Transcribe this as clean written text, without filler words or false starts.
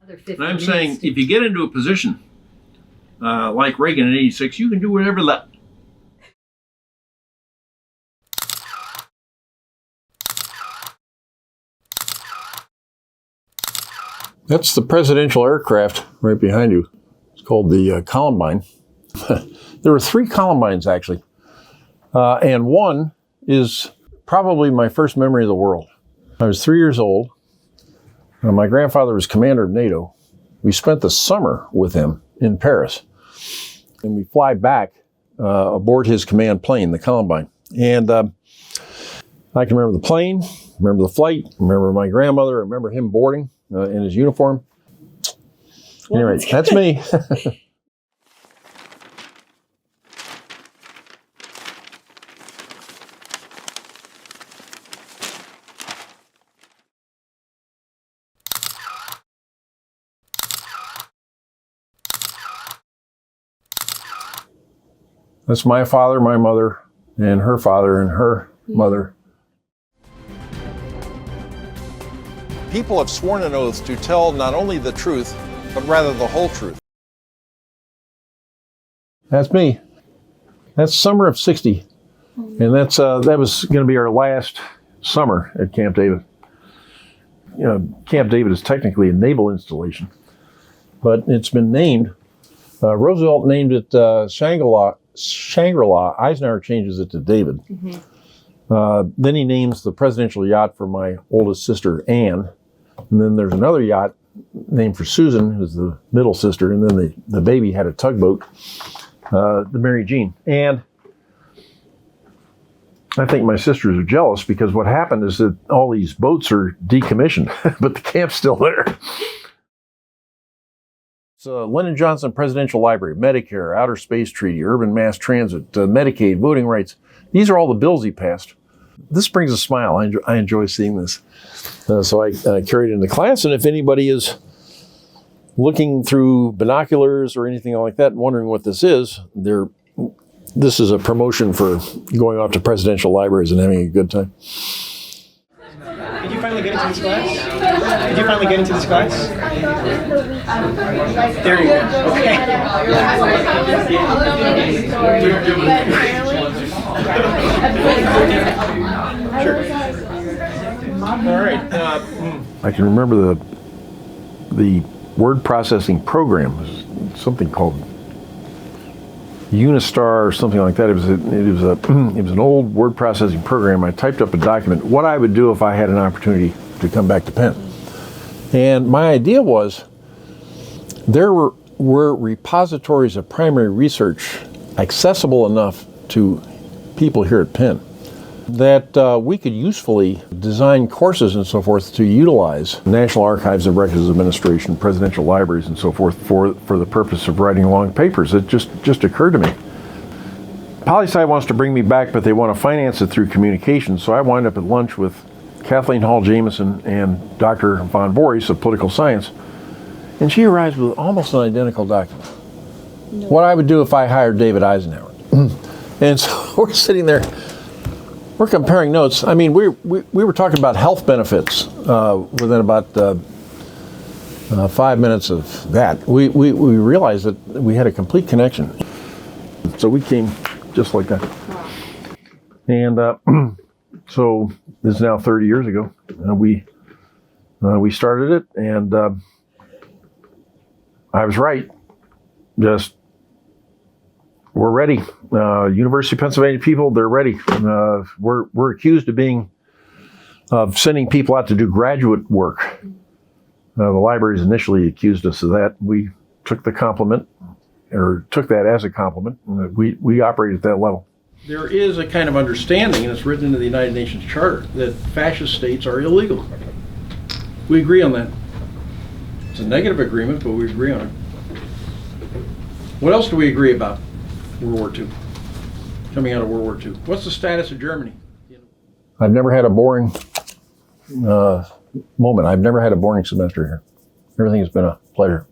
And I'm saying, if you get into a position like Reagan in '86, you can do whatever that. That's the presidential aircraft right behind you. It's called the Columbine. There were 3 Columbines, actually. And one is probably my first memory of the world. I was 3 years old. My grandfather was commander of NATO. We spent the summer with him in Paris. And we fly back aboard his command plane, the Columbine. And I can remember the plane, remember the flight, remember my grandmother, remember him boarding in his uniform. Anyway, that's me. That's my father, my mother, and her father, and her mother. People have sworn an oath to tell not only the truth, but rather the whole truth. That's me. That's summer of '60. And that was going to be our last summer at Camp David. You know, Camp David is technically a naval installation, but it's been named. Roosevelt named it Shangri-La. Eisenhower changes it to David. Then he names the presidential yacht for my oldest sister, Anne. And then there's another yacht named for Susan, who's the middle sister. And then the baby had a tugboat, the Mary Jean. And I think my sisters are jealous because what happened is that all these boats are decommissioned, but the camp's still there. It's Lyndon Johnson Presidential Library, Medicare, Outer Space Treaty, Urban Mass Transit, Medicaid, voting rights. These are all the bills he passed. This brings a smile. I enjoy seeing this. So I carry it into class, and if anybody is looking through binoculars or anything like that, wondering what this is, this is a promotion for going off to presidential libraries and having a good time. Did you finally get into this class? Did you finally get into this class? There you go. Okay. Sure. All right. I can remember the word processing program. It was something called Unistar or something like that. It was an old word processing program. I typed up a document, what I would do if I had an opportunity to come back to Penn. And my idea was there were repositories of primary research accessible enough to people here at Penn that we could usefully design courses and so forth to utilize National Archives and Records Administration, presidential libraries and so forth for the purpose of writing long papers. It just occurred to me. Poli-sci wants to bring me back, but they want to finance it through communications, so I wind up at lunch with Kathleen Hall Jamieson and Dr. Von Voorhees of political science, and she arrives with almost an identical document. No. What I would do if I hired David Eisenhower. And so we're sitting there, we're comparing notes. I mean, we were talking about health benefits within about 5 minutes of that. We realized that we had a complete connection. So we came just like that. And so this is now 30 years ago. We started it, and I was right. Just we're ready. University of Pennsylvania people, they're ready. We're accused of sending people out to do graduate work. The libraries initially accused us of that. We took the compliment, or took that as a compliment. We operate at that level. There is a kind of understanding, and it's written into the United Nations Charter, that fascist states are illegal. We agree on that. It's a negative agreement, but we agree on it. What else do we agree about? World War II. Coming out of World War II. What's the status of Germany? I've never had a boring moment. I've never had a boring semester here. Everything has been a pleasure.